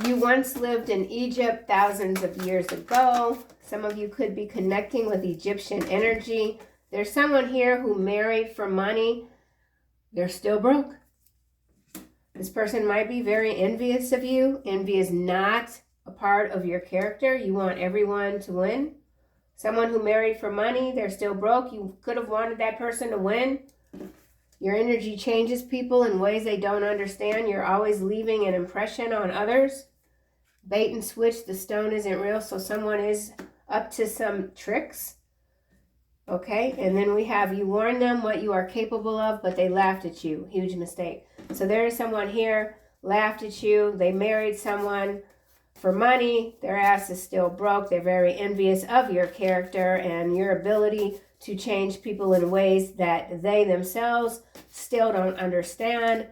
You once lived in Egypt thousands of years ago. Some of you could be connecting with Egyptian energy. There's someone here who married for money. They're still broke. This person might be very envious of you. Envy is not a part of your character. You want everyone to win. Someone who married for money, they're still broke. You could have wanted that person to win. Your energy changes people in ways they don't understand. You're always leaving an impression on others. Bait and switch, the stone isn't real, so someone is up to some tricks. Okay, and then we have you warned them what you are capable of, but they laughed at you. Huge mistake. So there is someone here, laughed at you. They married someone for money. Their ass is still broke. They're very envious of your character and your ability to change people in ways that they themselves still don't understand.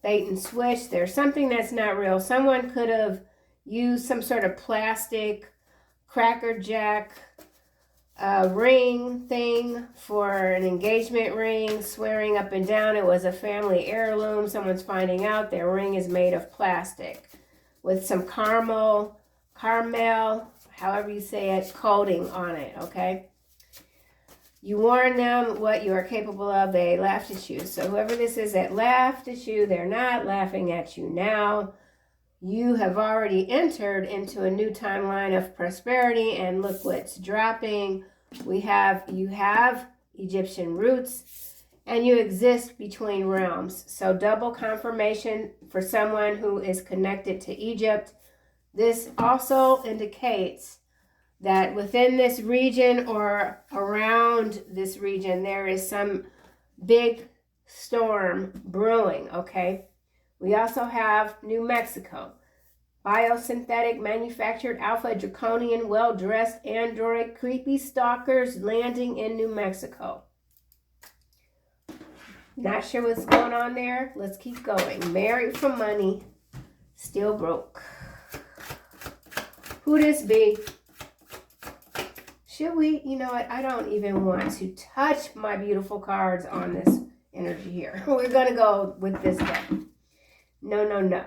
Bait and switch, there's something that's not real. Someone could have used some sort of plastic Cracker Jack ring thing for an engagement ring, swearing up and down it was a family heirloom. Someone's finding out their ring is made of plastic with some caramel, however you say it, coating on it, okay? You warned them what you are capable of. They laughed at you. So whoever this is that laughed at you, they're not laughing at you now. You have already entered into a new timeline of prosperity, and look what's dropping. You have Egyptian roots, and you exist between realms. So double confirmation for someone who is connected to Egypt. This also indicates that within this region or around this region, there is some big storm brewing, okay? We also have New Mexico. Biosynthetic, manufactured, alpha, draconian, well-dressed android, creepy stalkers landing in New Mexico. Not sure what's going on there. Let's keep going. Married for money, still broke. Who this be? Should we? You know what? I don't even want to touch my beautiful cards on this energy here. We're going to go with this deck. No.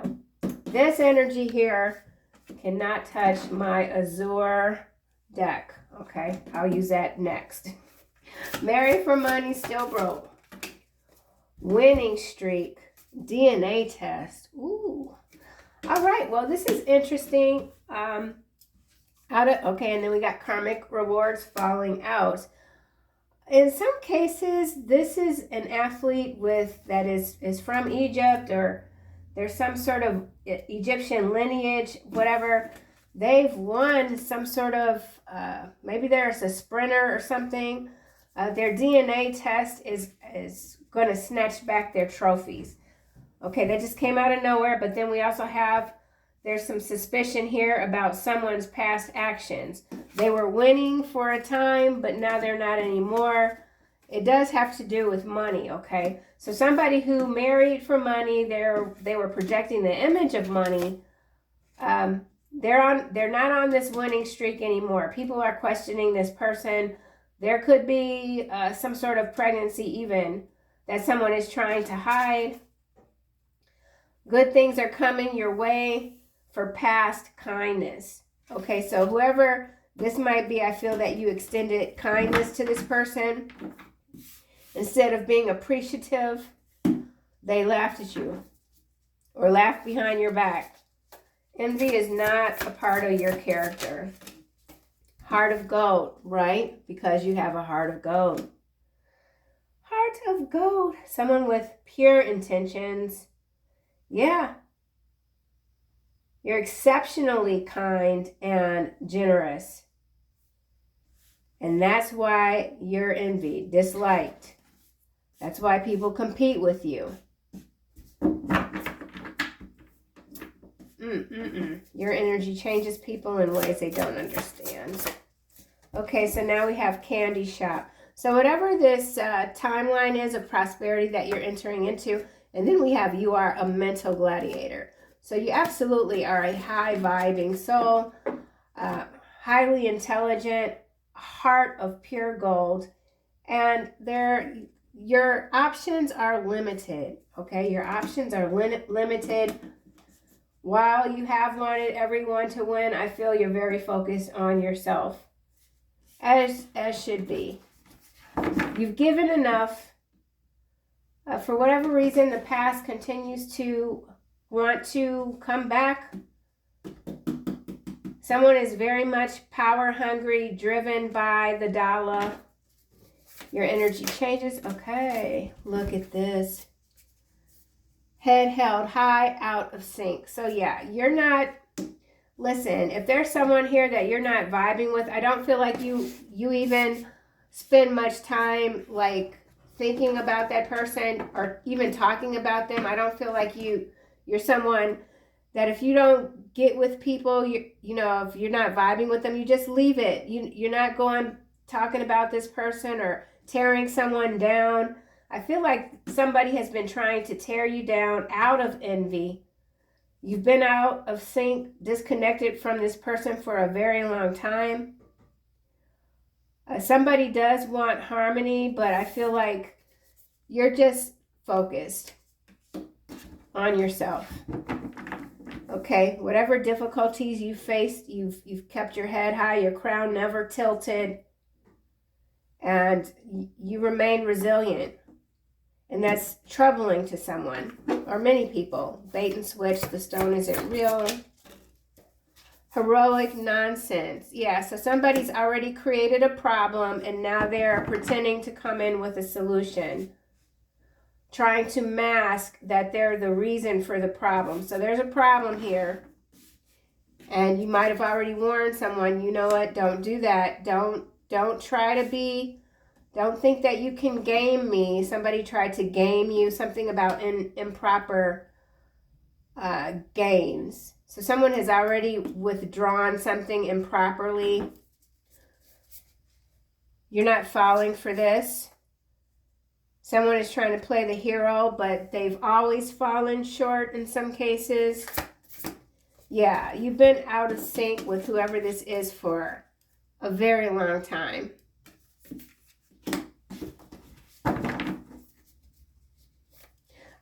This energy here cannot touch my Azure deck. Okay, I'll use that next. Married for money, still broke. Winning streak, DNA test. Ooh. All right, well, this is interesting. Okay, and then we got karmic rewards falling out. In some cases, this is an athlete that is from Egypt, or there's some sort of Egyptian lineage, whatever. They've won some sort of, maybe there's a sprinter or something. Their DNA test is going to snatch back their trophies. Okay, that just came out of nowhere, but then we also have, there's some suspicion here about someone's past actions. They were winning for a time, but now they're not anymore. It does have to do with money, okay? So somebody who married for money, they were projecting the image of money. They're not on this winning streak anymore. People are questioning this person. There could be some sort of pregnancy even that someone is trying to hide. Good things are coming your way for past kindness. Okay, so whoever this might be, I feel that you extended kindness to this person. Instead of being appreciative, they laughed at you or laughed behind your back. Envy is not a part of your character. Heart of gold, right? Because you have a heart of gold. Heart of gold. Someone with pure intentions. Yeah. You're exceptionally kind and generous. And that's why you're envied, disliked. That's why people compete with you. Your energy changes people in ways they don't understand. Okay, so now we have candy shop. So whatever this timeline is of prosperity that you're entering into, and then we have you are a mental gladiator. So you absolutely are a high vibing soul, highly intelligent, heart of pure gold, and your options are limited. Okay, your options are limited. while you have wanted everyone to win, I feel you're very focused on yourself, as should be. You've given enough. For whatever reason, the past continues to want to come back. Someone is very much power hungry, driven by the dollar. Your energy changes. Okay, look at this. Head held high, out of sync. So yeah, you're not, listen, if there's someone here that you're not vibing with, I don't feel like you even spend much time like thinking about that person or even talking about them. I don't feel like you're someone that if you don't get with people, you know, if you're not vibing with them, you just leave it. You're not going talking about this person or tearing someone down. I feel like somebody has been trying to tear you down out of envy. You've been out of sync, disconnected from this person for a very long time. Somebody does want harmony, but I feel like you're just focused on yourself. Okay, whatever difficulties you faced, you've kept your head high, your crown never tilted, and you remain resilient. And that's troubling to someone, or many people. Bait and switch, the stone isn't real. Heroic nonsense. Yeah, so somebody's already created a problem, and now they're pretending to come in with a solution, trying to mask that they're the reason for the problem. So there's a problem here, and you might have already warned someone, you know what, don't do that. Don't try to be... Don't think that you can game me. Somebody tried to game you, something about improper games. So someone has already withdrawn something improperly. You're not falling for this. Someone is trying to play the hero, but they've always fallen short in some cases. Yeah, you've been out of sync with whoever this is for a very long time.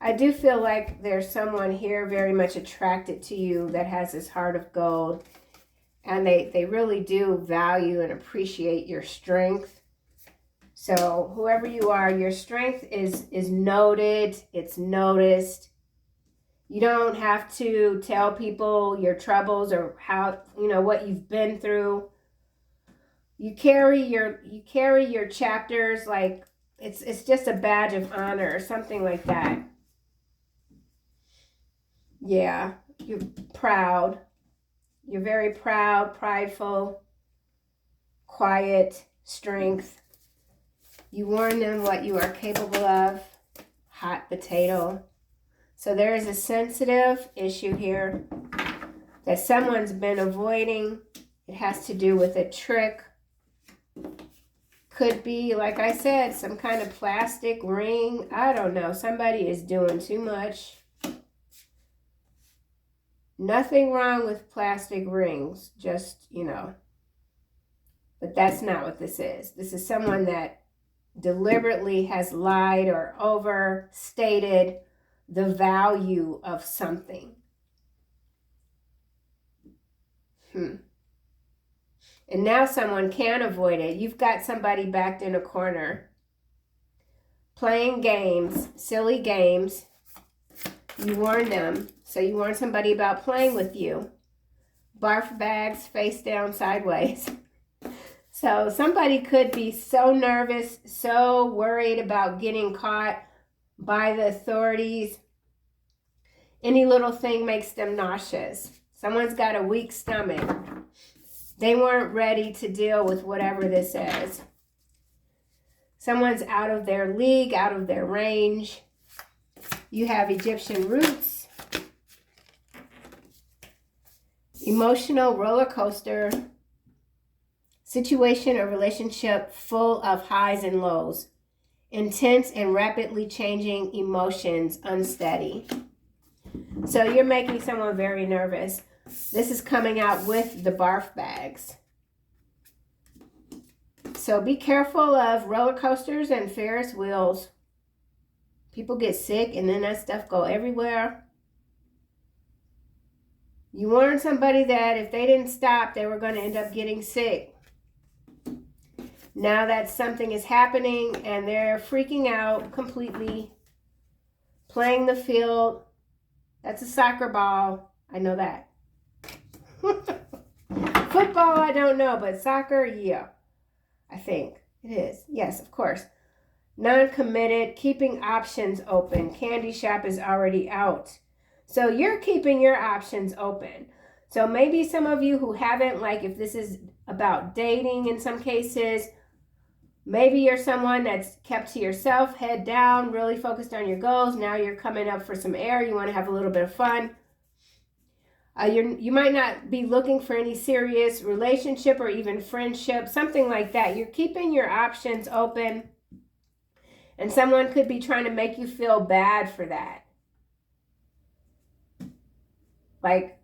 I do feel like there's someone here very much attracted to you that has this heart of gold, and they really do value and appreciate your strength. So whoever you are, your strength is noted, it's noticed. You don't have to tell people your troubles or how, you know, what you've been through. You carry your chapters like it's just a badge of honor or something like that. Yeah, you're proud. You're very proud, prideful, quiet, strength. You warn them what you are capable of. Hot potato. So there is a sensitive issue here that someone's been avoiding. It has to do with a trick. Could be, like I said, some kind of plastic ring. I don't know. Somebody is doing too much. Nothing wrong with plastic rings, just, you know. But that's not what this is. This is someone that deliberately has lied or overstated the value of something. And now someone can avoid it. You've got somebody backed in a corner, playing games, silly games. You warn them. So you warn somebody about playing with you. Barf bags face down sideways. So somebody could be so nervous, so worried about getting caught by the authorities. Any little thing makes them nauseous. Someone's got a weak stomach. They weren't ready to deal with whatever this is. Someone's out of their league, out of their range. You have Egyptian roots. Emotional roller coaster. Situation or relationship full of highs and lows. Intense and rapidly changing emotions, unsteady. So you're making someone very nervous. This is coming out with the barf bags. So be careful of roller coasters and Ferris wheels. People get sick and then that stuff go everywhere. You warned somebody that if they didn't stop, they were going to end up getting sick. Now that something is happening and they're freaking out completely, playing the field. That's a soccer ball. I know that. Football, I don't know, but soccer, yeah. I think it is. Yes, of course. Non-committed, keeping options open. Candy shop is already out. So you're keeping your options open. So maybe some of you who haven't, like if this is about dating in some cases, maybe you're someone that's kept to yourself, head down, really focused on your goals. Now you're coming up for some air. You want to have a little bit of fun. You might not be looking for any serious relationship or even friendship, something like that. You're keeping your options open, and someone could be trying to make you feel bad for that. Like,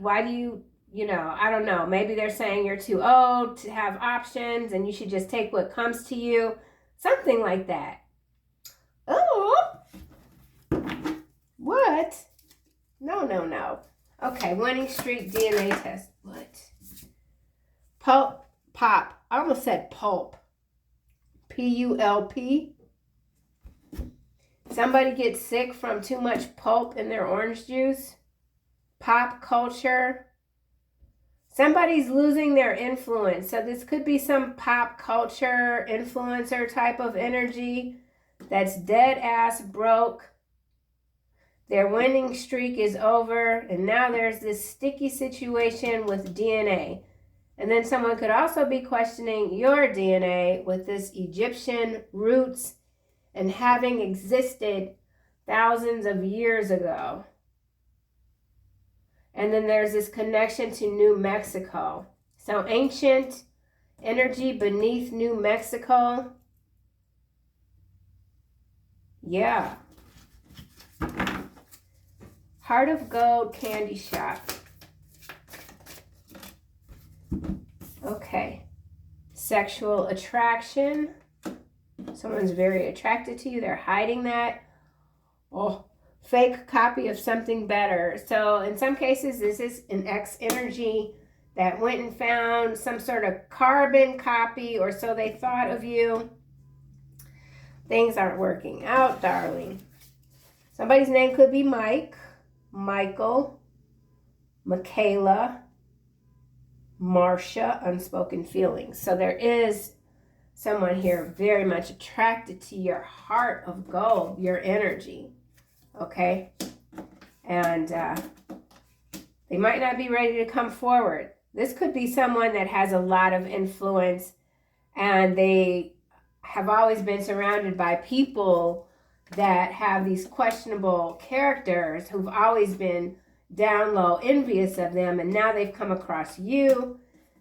why do you, I don't know. Maybe they're saying you're too old to have options and you should just take what comes to you. Something like that. Oh, what? No. Okay, winning streak DNA test. What? Pop. I almost said pulp. P-U-L-P. Somebody gets sick from too much pulp in their orange juice. Pop culture. Somebody's losing their influence. So this could be some pop culture influencer type of energy that's dead ass broke. Their winning streak is over, and now there's this sticky situation with DNA. And then someone could also be questioning your DNA with this Egyptian roots and having existed thousands of years ago. And then there's this connection to New Mexico. So ancient energy beneath New Mexico. Yeah. Heart of Gold candy shop. Okay. Sexual attraction. Someone's very attracted to you. They're hiding that. Oh, fake copy of something better. So in some cases, this is an ex energy that went and found some sort of carbon copy, or so they thought of you. Things aren't working out, darling. Somebody's name could be Mike, Michael, Michaela, Marcia, unspoken feelings. So there is someone here very much attracted to your heart of gold, your energy. Okay? And they might not be ready to come forward. This could be someone that has a lot of influence, and they have always been surrounded by people that have these questionable characters who've always been down low envious of them, and now they've come across you.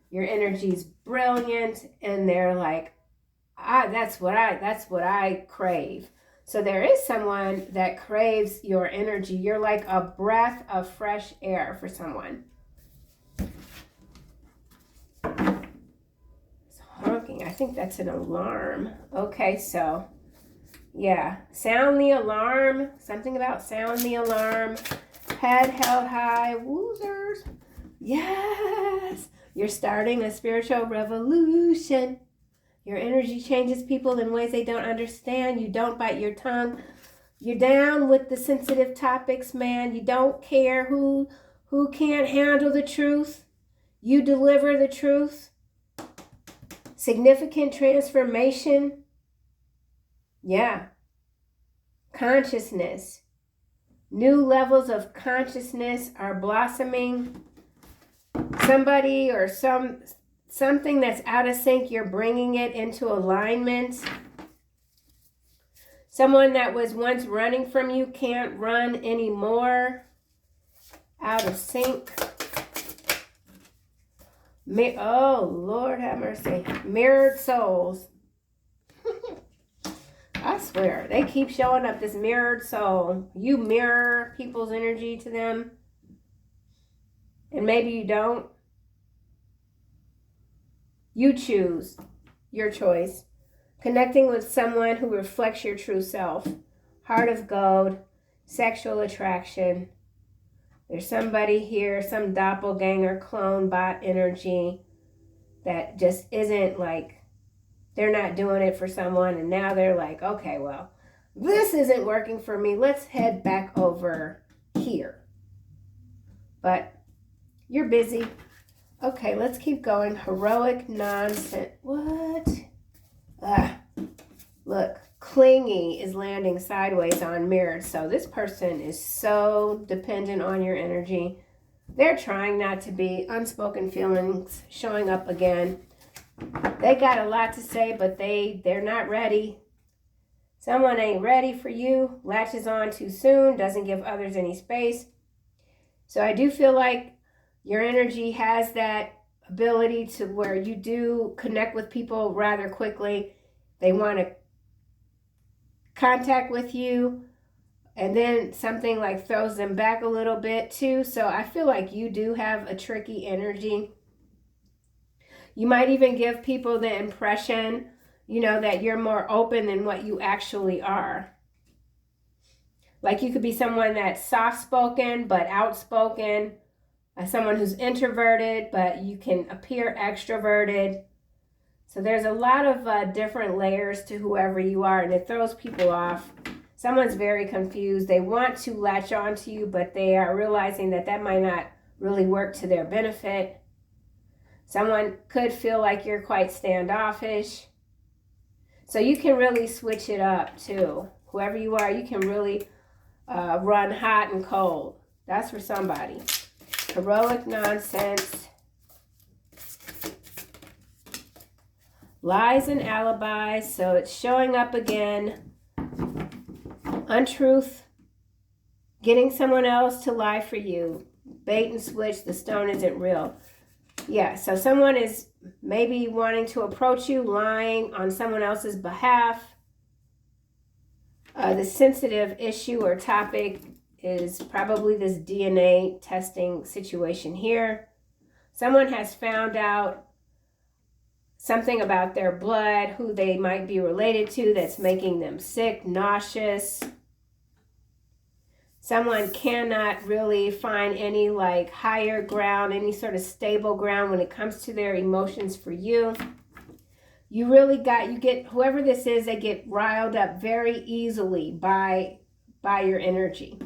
Your energy's brilliant, and they're like, that's what I crave. So there is someone that craves your energy. You're like a breath of fresh air for someone. It's honking. I think that's an alarm. Okay, so yeah, sound the alarm. Something about sound the alarm. Head held high. Woozers. Yes. You're starting a spiritual revolution. Your energy changes people in ways they don't understand. You don't bite your tongue. You're down with the sensitive topics, man. You don't care who can't handle the truth. You deliver the truth. Significant transformation. Yeah. Consciousness. New levels of consciousness are blossoming. Somebody or something that's out of sync, you're bringing it into alignment. Someone that was once running from you can't run anymore. Out of sync. Oh, Lord have mercy. Mirrored souls. I swear, they keep showing up, this mirrored soul. You mirror people's energy to them. And maybe you don't. You choose. Your choice. Connecting with someone who reflects your true self. Heart of gold. Sexual attraction. There's somebody here, some doppelganger, clone, bot energy that just isn't like, they're not doing it for someone, and now they're like, okay, well, this isn't working for me. Let's head back over here. But you're busy. Okay, let's keep going. Heroic nonsense. What? Look, clingy is landing sideways on mirrored. So this person is so dependent on your energy. They're trying not to be. Unspoken feelings showing up again. They got a lot to say, but they're not ready. Someone ain't ready for you, latches on too soon, doesn't give others any space. So I do feel like your energy has that ability to where you do connect with people rather quickly. They want to contact with you, and then something like throws them back a little bit too. So I feel like you do have a tricky energy. You might even give people the impression, you know, that you're more open than what you actually are. Like you could be someone that's soft-spoken but outspoken, someone who's introverted but you can appear extroverted. So there's a lot of different layers to whoever you are, and it throws people off. Someone's very confused. They want to latch on to you, but they are realizing that that might not really work to their benefit. Someone could feel like you're quite standoffish. So you can really switch it up too. Whoever you are, you can really run hot and cold. That's for somebody. Heroic nonsense. Lies and alibis. So it's showing up again. Untruth. Getting someone else to lie for you. Bait and switch. The stone isn't real. Yeah, so someone is maybe wanting to approach you, lying on someone else's behalf. The sensitive issue or topic is probably this DNA testing situation here. Someone has found out something about their blood, who they might be related to, that's making them sick, nauseous. Someone cannot really find any like higher ground, any sort of stable ground when it comes to their emotions for you. You get, whoever this is, they get riled up very easily by your energy.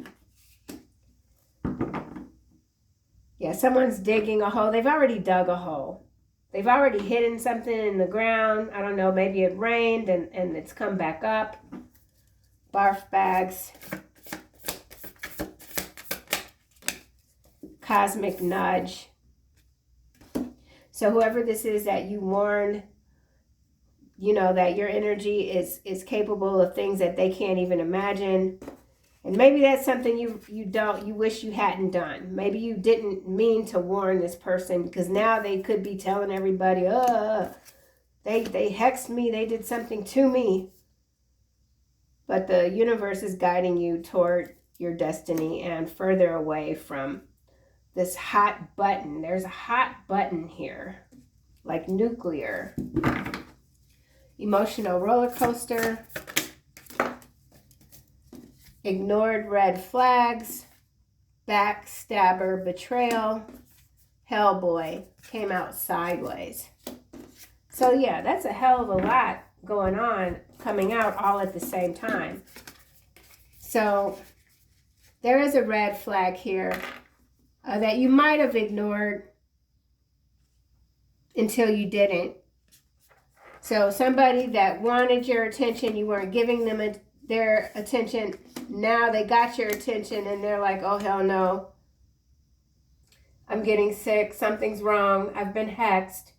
Yeah, someone's digging a hole. They've already dug a hole. They've already hidden something in the ground. I don't know, maybe it rained and it's come back up. Barf bags. Cosmic nudge. So whoever this is that you warned, you know, that your energy is capable of things that they can't even imagine. And maybe that's something you wish you hadn't done. Maybe you didn't mean to warn this person, because now they could be telling everybody, they hexed me, they did something to me. But the universe is guiding you toward your destiny and further away from this hot button. There's a hot button here, like nuclear. Emotional roller coaster. Ignored red flags. Backstabber, betrayal. Hellboy came out sideways. So yeah, that's a hell of a lot going on, coming out all at the same time. So there is a red flag here that you might have ignored until you didn't. So somebody that wanted your attention, you weren't giving them their attention. Now they got your attention and they're like, oh, hell no. I'm getting sick. Something's wrong. I've been hexed.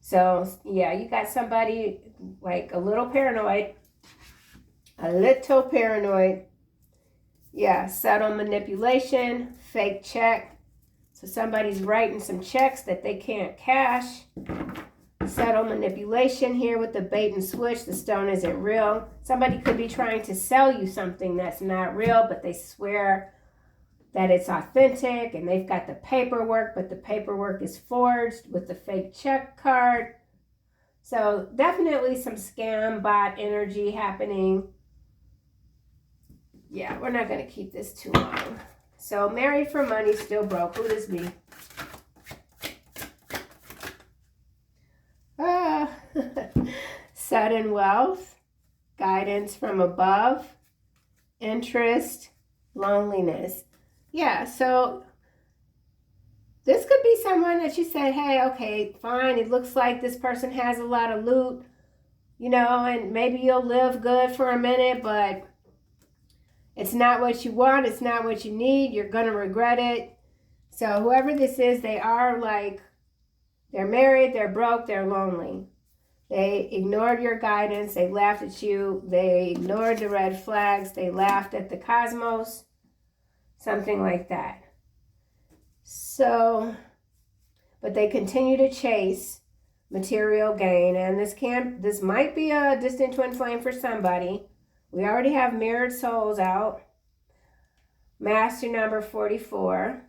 So, yeah, you got somebody like a little paranoid. A little paranoid. Yeah, subtle manipulation, fake check. So somebody's writing some checks that they can't cash. Subtle manipulation here with the bait and switch. The stone isn't real. Somebody could be trying to sell you something that's not real, but they swear that it's authentic, and they've got the paperwork, but the paperwork is forged with the fake check card. So definitely some scam bot energy happening. Yeah, we're not going to keep this too long. So married for money, still broke. Who this be? Sudden wealth, guidance from above, interest, loneliness. Yeah, so this could be someone that you said, hey, okay, fine. It looks like this person has a lot of loot, you know, and maybe you'll live good for a minute, but it's not what you want. It's not what you need. You're going to regret it. So whoever this is, they are like, they're married, they're broke, they're lonely. They ignored your guidance. They laughed at you. They ignored the red flags. They laughed at the cosmos. Something like that. So, but they continue to chase material gain. And this might be a distant twin flame for somebody. We already have mirrored souls out. Master number 44.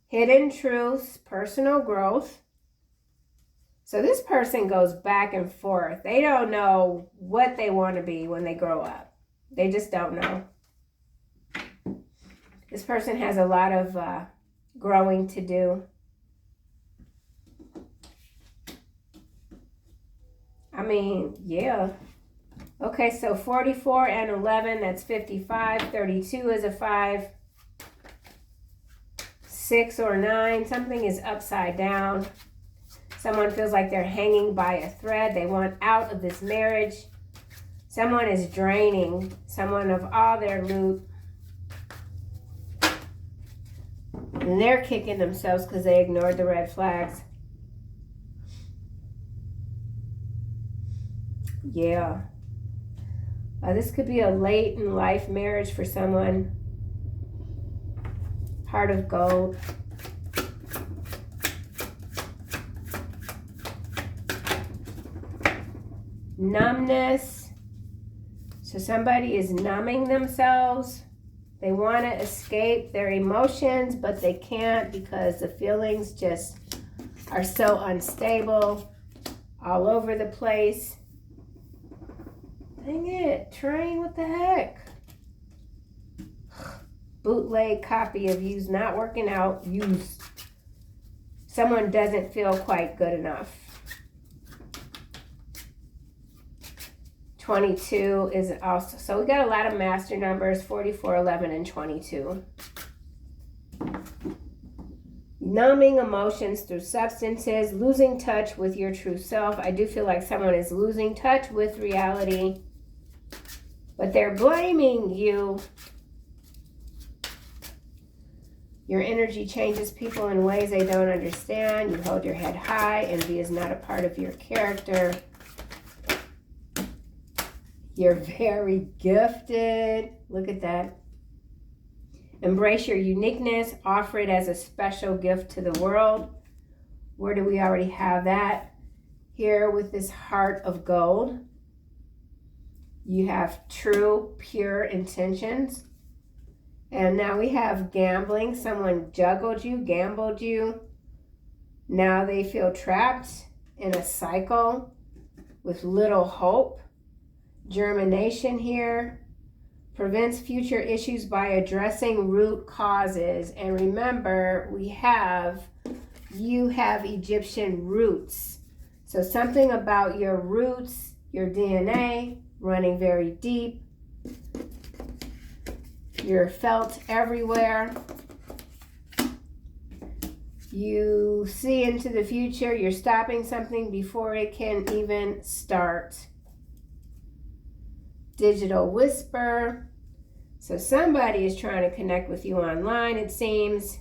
Hidden truths, personal growth. So this person goes back and forth. They don't know what they want to be when they grow up. They just don't know. This person has a lot of growing to do. I mean, yeah. Okay, so 44 and 11, that's 55. 32 is a 5. 6 or 9, something is upside down. Someone feels like they're hanging by a thread. They want out of this marriage. Someone is draining someone of all their loot. And they're kicking themselves because they ignored the red flags. Yeah. This could be a late in life marriage for someone. Heart of gold. Numbness. So somebody is numbing themselves. They want to escape their emotions, but they can't because the feelings just are so unstable, all over the place. Dang it, train, what the heck? Bootleg copy of you's not working out. You's someone doesn't feel quite good enough. 22 is also, so we got a lot of master numbers, 44, 11, and 22. Numbing emotions through substances, losing touch with your true self. I do feel like someone is losing touch with reality, but they're blaming you. Your energy changes people in ways they don't understand. You hold your head high. Envy is not a part of your character. You're very gifted. Look at that. Embrace your uniqueness. Offer it as a special gift to the world. Where do we already have that? Here with this heart of gold. You have true, pure intentions. And now we have gambling. Someone juggled you, gambled you. Now they feel trapped in a cycle with little hope. Germination here. Prevents future issues by addressing root causes. And remember, you have Egyptian roots. So something about your roots, your DNA, running very deep. You're felt everywhere. You see into the future. You're stopping something before it can even start. Digital whisper. So somebody is trying to connect with you online, it seems.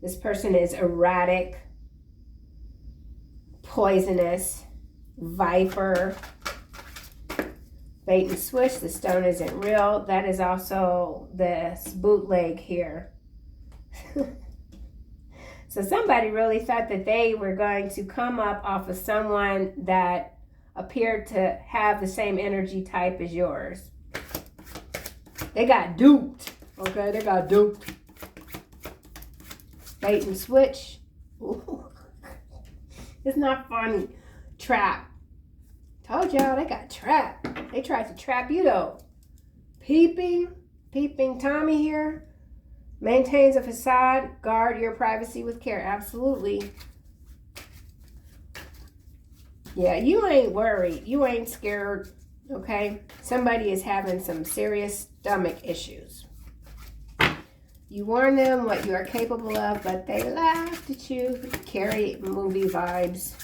This person is erratic, poisonous, viper, bait and switch. The stone isn't real. That is also this bootleg here. So somebody really thought that they were going to come up off of someone that appeared to have the same energy type as yours. They got duped. Okay, they got duped. Bait and switch. Ooh. It's not funny. Trap. Told y'all they got trapped. They tried to trap you though. Peeping Tommy here. Maintains a facade. Guard your privacy with care. Absolutely. Yeah, you ain't worried. You ain't scared. Okay? Somebody is having some serious stomach issues. You warn them what you are capable of, but they laughed at you. Carry movie vibes.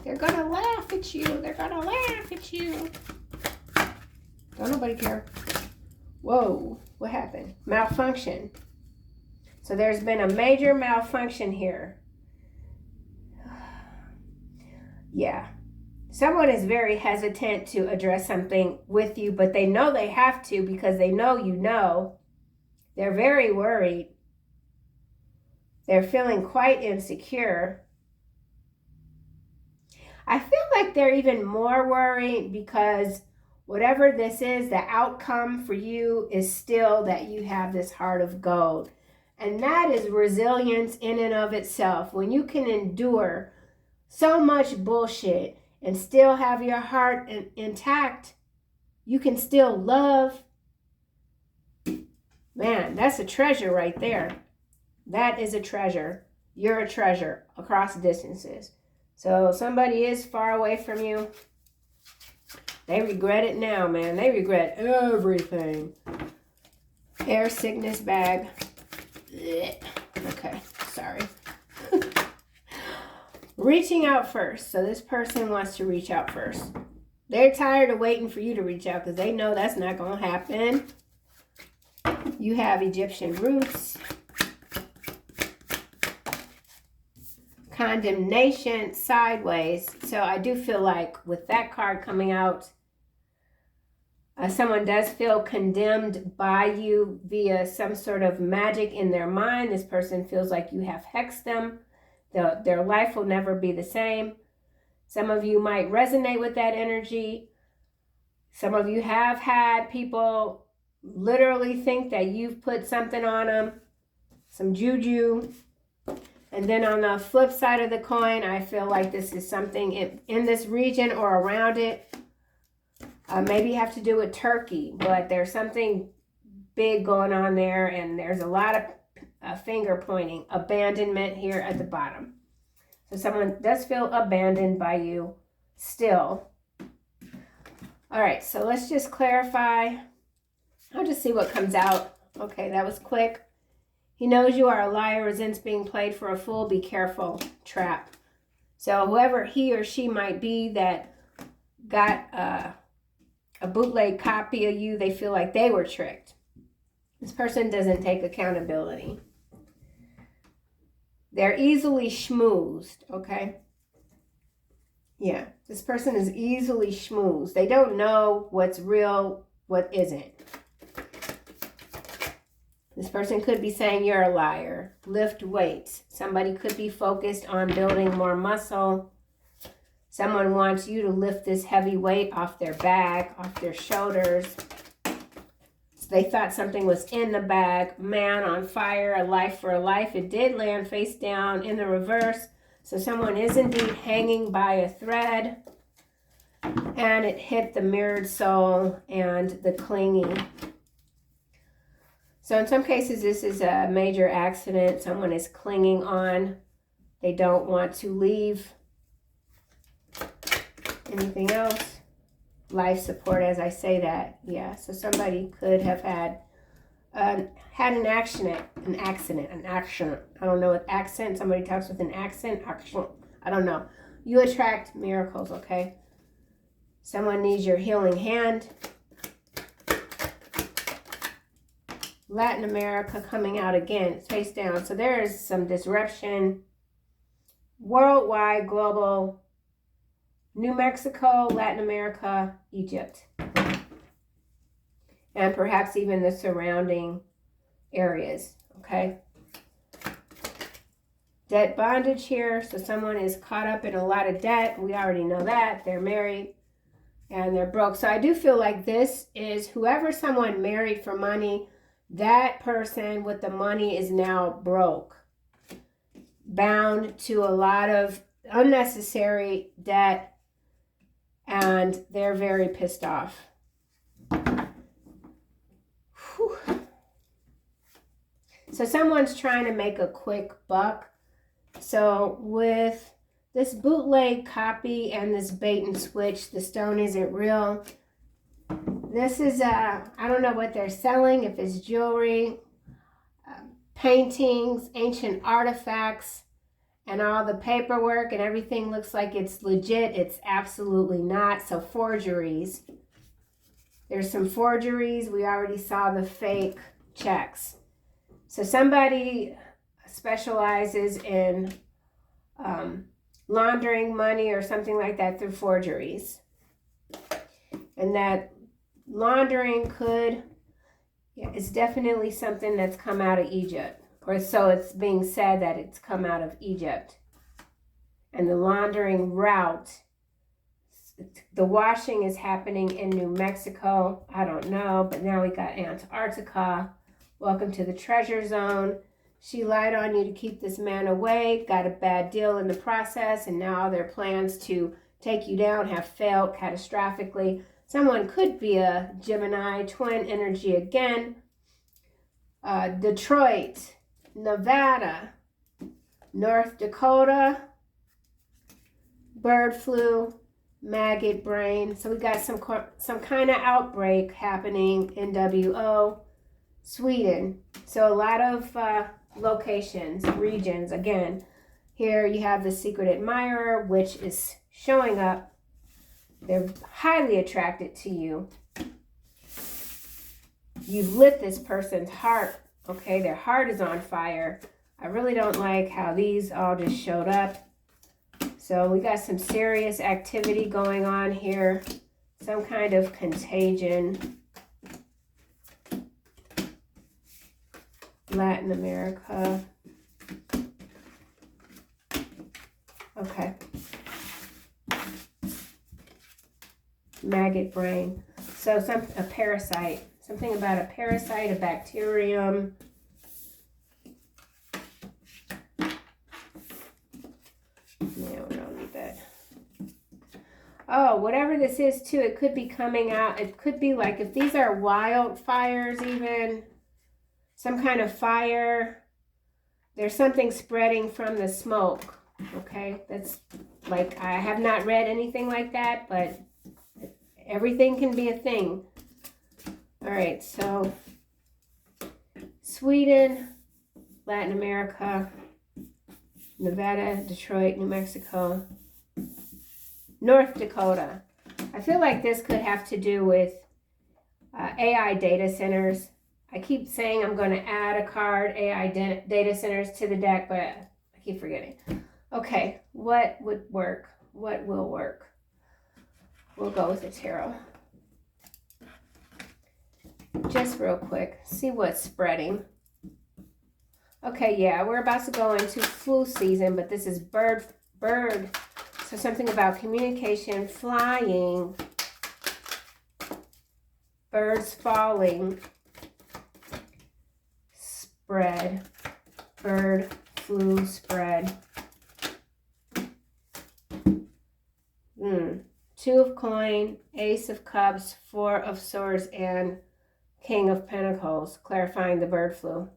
They're gonna laugh at you. They're gonna laugh at you. Don't nobody care. Whoa, what happened? Malfunction. So there's been a major malfunction here. Yeah. Someone is very hesitant to address something with you, but they know they have to because they know you know. They're very worried. They're feeling quite insecure. I feel like they're even more worried because whatever this is, the outcome for you is still that you have this heart of gold. And that is resilience in and of itself. When you can endure so much bullshit and still have your heart intact, you can still love. Man, that's a treasure right there. That is a treasure. You're a treasure across distances. So somebody is far away from you. They regret it now, man. They regret everything. Air sickness bag. Okay, sorry. Reaching out first. So this person wants to reach out first. They're tired of waiting for you to reach out because they know that's not going to happen. You have Egyptian roots. Condemnation sideways. So I do feel like with that card coming out, someone does feel condemned by you via some sort of magic in their mind. This person feels like you have hexed them. Their life will never be the same. Some of you might resonate with that energy. Some of you have had people literally think that you've put something on them, some juju. And then on the flip side of the coin, I feel like this is something in this region or around it. Maybe have to do with Turkey, but there's something big going on there, and there's a lot of finger pointing. Abandonment here at the bottom. So someone does feel abandoned by you still. All right, so let's just clarify. I'll just see what comes out. Okay, that was quick. He knows you are a liar, resents being played for a fool. Be careful. Trap. So whoever he or she might be that got a bootleg copy of you, they feel like they were tricked. This person doesn't take accountability. They're easily schmoozed, okay? Yeah, this person is easily schmoozed. They don't know what's real, what isn't. This person could be saying you're a liar. Lift weights. Somebody could be focused on building more muscle. Someone wants you to lift this heavy weight off their back, off their shoulders. So they thought something was in the bag. Man on fire, a life for a life. It did land face down in the reverse. So someone is indeed hanging by a thread. And it hit the mirrored soul and the clinging. So in some cases, this is a major accident. Someone is clinging on. They don't want to leave. Anything else? Life support, as I say that. Yeah, so somebody could have had an accident. I don't know what accent. Somebody talks with an accent. I don't know. You attract miracles, okay? Someone needs your healing hand. Latin America coming out again. It's face down. So there is some disruption. Worldwide, global. New Mexico, Latin America, Egypt. And perhaps even the surrounding areas, okay? Debt bondage here. So someone is caught up in a lot of debt. We already know that. They're married and they're broke. So I do feel like this is whoever someone married for money, that person with the money is now broke. Bound to a lot of unnecessary debt. And they're very pissed off. Whew. So someone's trying to make a quick buck. So with this bootleg copy and this bait and switch, the stone isn't real. This is, I don't know what they're selling, if it's jewelry, paintings, ancient artifacts, and all the paperwork and everything looks like it's legit. It's absolutely not. So forgeries. There's some forgeries. We already saw the fake checks. So somebody specializes in laundering money or something like that through forgeries. And that laundering it's definitely something that's come out of Egypt. Or so it's being said that it's come out of Egypt. And the laundering route, the washing is happening in New Mexico. I don't know, but now we got Antarctica. Welcome to the treasure zone. She lied on you to keep this man away, got a bad deal in the process, and now their plans to take you down have failed catastrophically. Someone could be a Gemini, twin energy again. Detroit, Nevada, North Dakota, bird flu, maggot brain. So we got some kind of outbreak happening in WO, Sweden. So a lot of locations, regions. Again, here you have the secret admirer, which is showing up. They're highly attracted to you. You've lit this person's heart. Okay, their heart is on fire. I really don't like how these all just showed up. So we got some serious activity going on here. Some kind of contagion. Latin America. Okay. Maggot brain. So a parasite. Something about a parasite, a bacterium. No, we don't need that. Oh, whatever this is too, it could be coming out. It could be like, if these are wildfires even, some kind of fire, there's something spreading from the smoke. Okay, that's like, I have not read anything like that, but everything can be a thing. All right, so Sweden, Latin America, Nevada, Detroit, New Mexico, North Dakota. I feel like this could have to do with AI data centers. I keep saying I'm going to add a card, AI data centers, to the deck, but I keep forgetting. Okay, what would work? What will work? We'll go with the tarot. Just real quick, see what's spreading. Okay, yeah, we're about to go into flu season, but this is bird. So something about communication, flying, birds falling, spread, bird flu spread. Two of coin, ace of cups, four of swords, and King of Pentacles, clarifying the bird flu.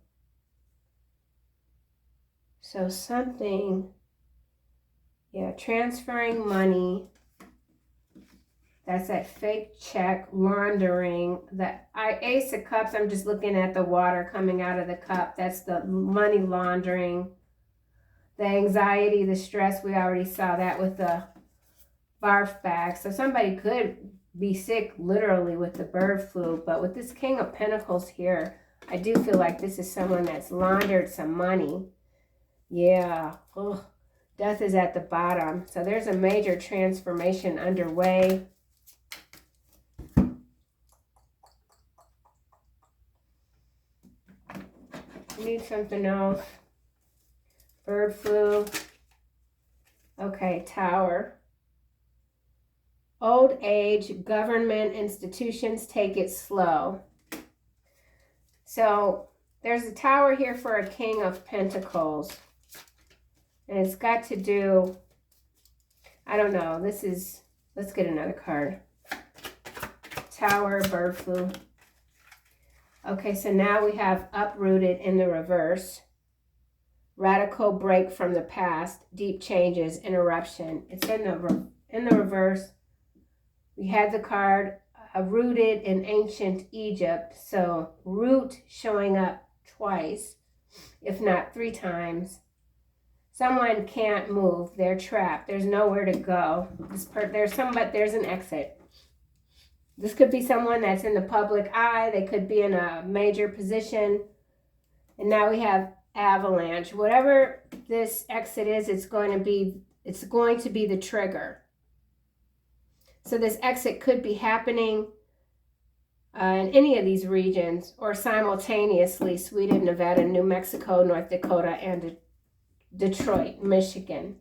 So something, yeah, transferring money. That's that fake check, laundering. The ace of cups, I'm just looking at the water coming out of the cup. That's the money laundering. The anxiety, the stress, we already saw that with the barf bag. So somebody could be sick literally with the bird flu, but with this King of Pentacles here, I do feel like this is someone that's laundered some money. Yeah. Oh, death is at the bottom. So there's a major transformation underway. Need something else. Bird flu. Okay, Tower. Old age, government institutions, take it slow. So there's a Tower here for a King of Pentacles. And it's got to do, I don't know, this is, let's get another card. Tower, bird flu. Okay, so now we have uprooted in the reverse. Radical break from the past, deep changes, interruption. It's in the reverse. We had the card rooted in ancient Egypt. So root showing up twice, if not 3 times. Someone can't move. They're trapped. There's nowhere to go. There's an exit. This could be someone that's in the public eye. They could be in a major position. And now we have avalanche. Whatever this exit is, it's going to be the trigger. So this exit could be happening in any of these regions or simultaneously: Sweden, Nevada, New Mexico, North Dakota, and Detroit, Michigan.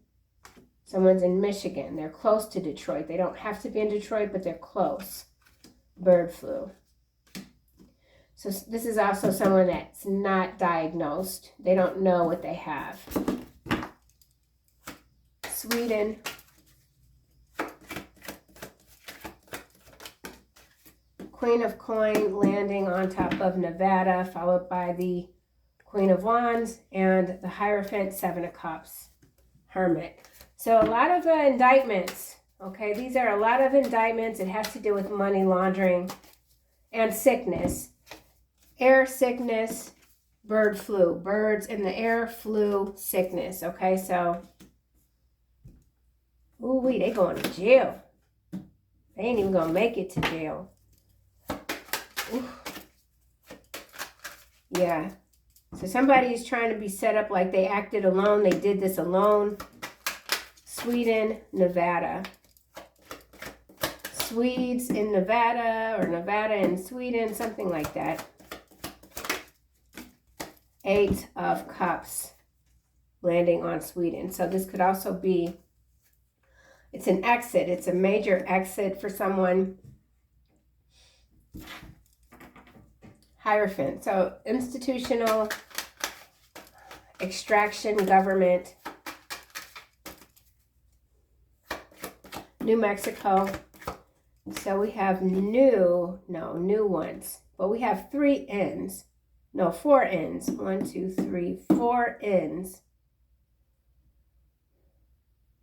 Someone's in Michigan. They're close to Detroit. They don't have to be in Detroit, but they're close. Bird flu. So this is also someone that's not diagnosed. They don't know what they have. Sweden. Queen of Coin landing on top of Nevada, followed by the Queen of Wands and the Hierophant, 7 of Cups, Hermit. So a lot of indictments. Okay, these are a lot of indictments. It has to do with money laundering and sickness. Air sickness, bird flu. Birds in the air, flu, sickness. Okay, so, ooh-wee, they going to jail. They ain't even going to make it to jail. Ooh. Yeah. So somebody is trying to be set up like they acted alone. They did this alone. Sweden, Nevada. Swedes in Nevada, or Nevada in Sweden, something like that. 8 of Cups landing on Sweden. So this could also be, it's an exit. It's a major exit for someone. Hierophant. So institutional, extraction, government. New Mexico. So we have new ones. But we have 3 ends. No, 4 ends. 1, 2, 3, 4 ends.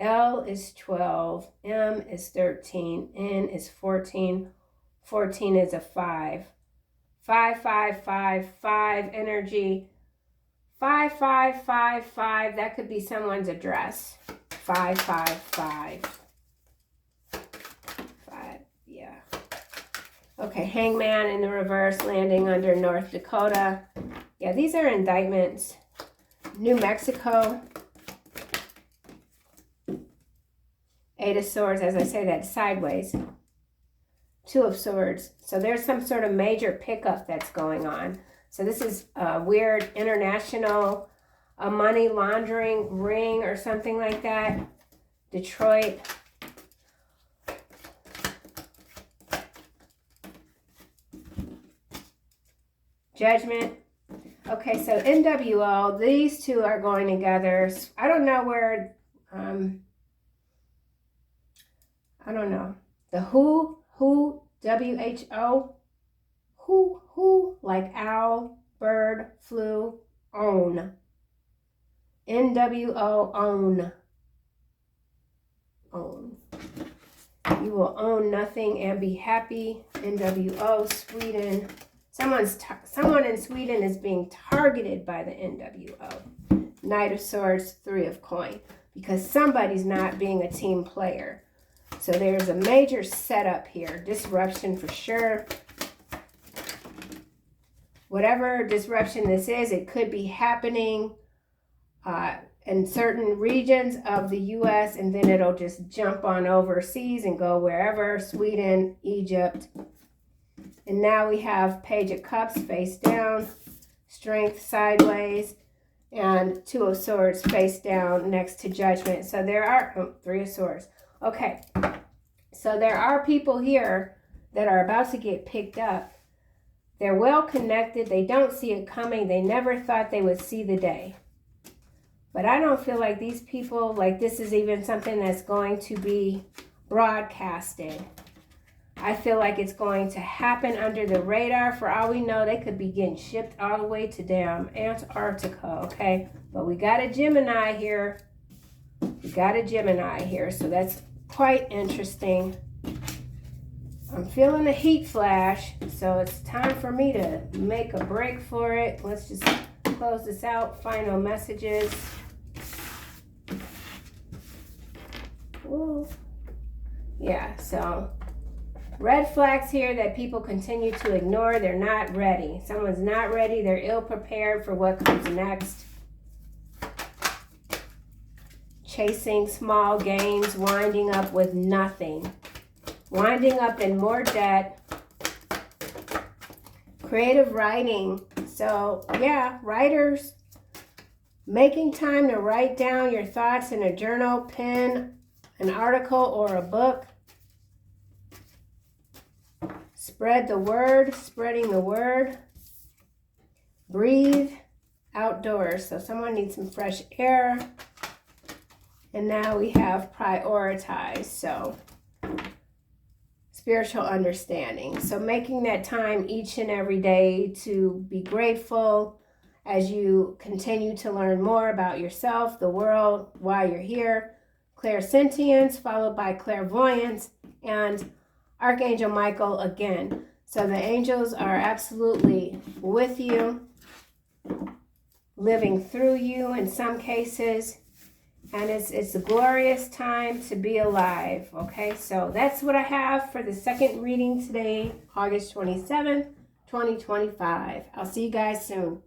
L is 12. M is 13. N is 14. 14 is a 5. 5, 5, 5, 5 energy. 5, 5, 5, 5. That could be someone's address. 5, 5, 5. Yeah. Okay, Hangman in the reverse, landing under North Dakota. Yeah, these are indictments. New Mexico. 8 of Swords, as I say, that's sideways. 2 of Swords. So there's some sort of major pickup that's going on. So this is a weird international money laundering ring or something like that. Detroit. Judgment. Okay, so NWO, these two are going together. I don't know where, I don't know. The who, WHO, who, like owl, bird, flu, own. NWO, own. Own. You will own nothing and be happy. NWO, Sweden. Someone in Sweden is being targeted by the NWO. Knight of Swords, 3 of Coin. Because somebody's not being a team player. So there's a major setup here. Disruption for sure. Whatever disruption this is, it could be happening in certain regions of the U.S. and then it'll just jump on overseas and go wherever. Sweden, Egypt. And now we have Page of Cups face down, Strength sideways, and 2 of Swords face down next to Judgment. So there are 3 of Swords. Okay, so there are people here that are about to get picked up. They're well connected. They don't see it coming. They never thought they would see the day. But I don't feel like these people, like this is even something that's going to be broadcasted. I feel like it's going to happen under the radar. For all we know, they could be getting shipped all the way to damn Antarctica, okay? But we got a Gemini here. We got a Gemini here, so that's quite interesting. I'm feeling a heat flash, so it's time for me to make a break for it. Let's just close this out. Final messages. Whoa. Yeah, so red flags here that people continue to ignore. They're not ready. Someone's not ready. They're ill prepared for what comes next. Chasing small gains, winding up with nothing. Winding up in more debt. Creative writing. So, yeah, writers, making time to write down your thoughts in a journal, pen, an article, or a book. Spread the word, spreading the word. Breathe outdoors. So someone needs some fresh air. And now we have prioritize. So spiritual understanding. So making that time each and every day to be grateful as you continue to learn more about yourself, the world, why you're here. Clairsentience followed by clairvoyance and Archangel Michael again. So the angels are absolutely with you, living through you in some cases. And it's a glorious time to be alive, okay? So that's what I have for the second reading today, August 27th, 2025. I'll see you guys soon.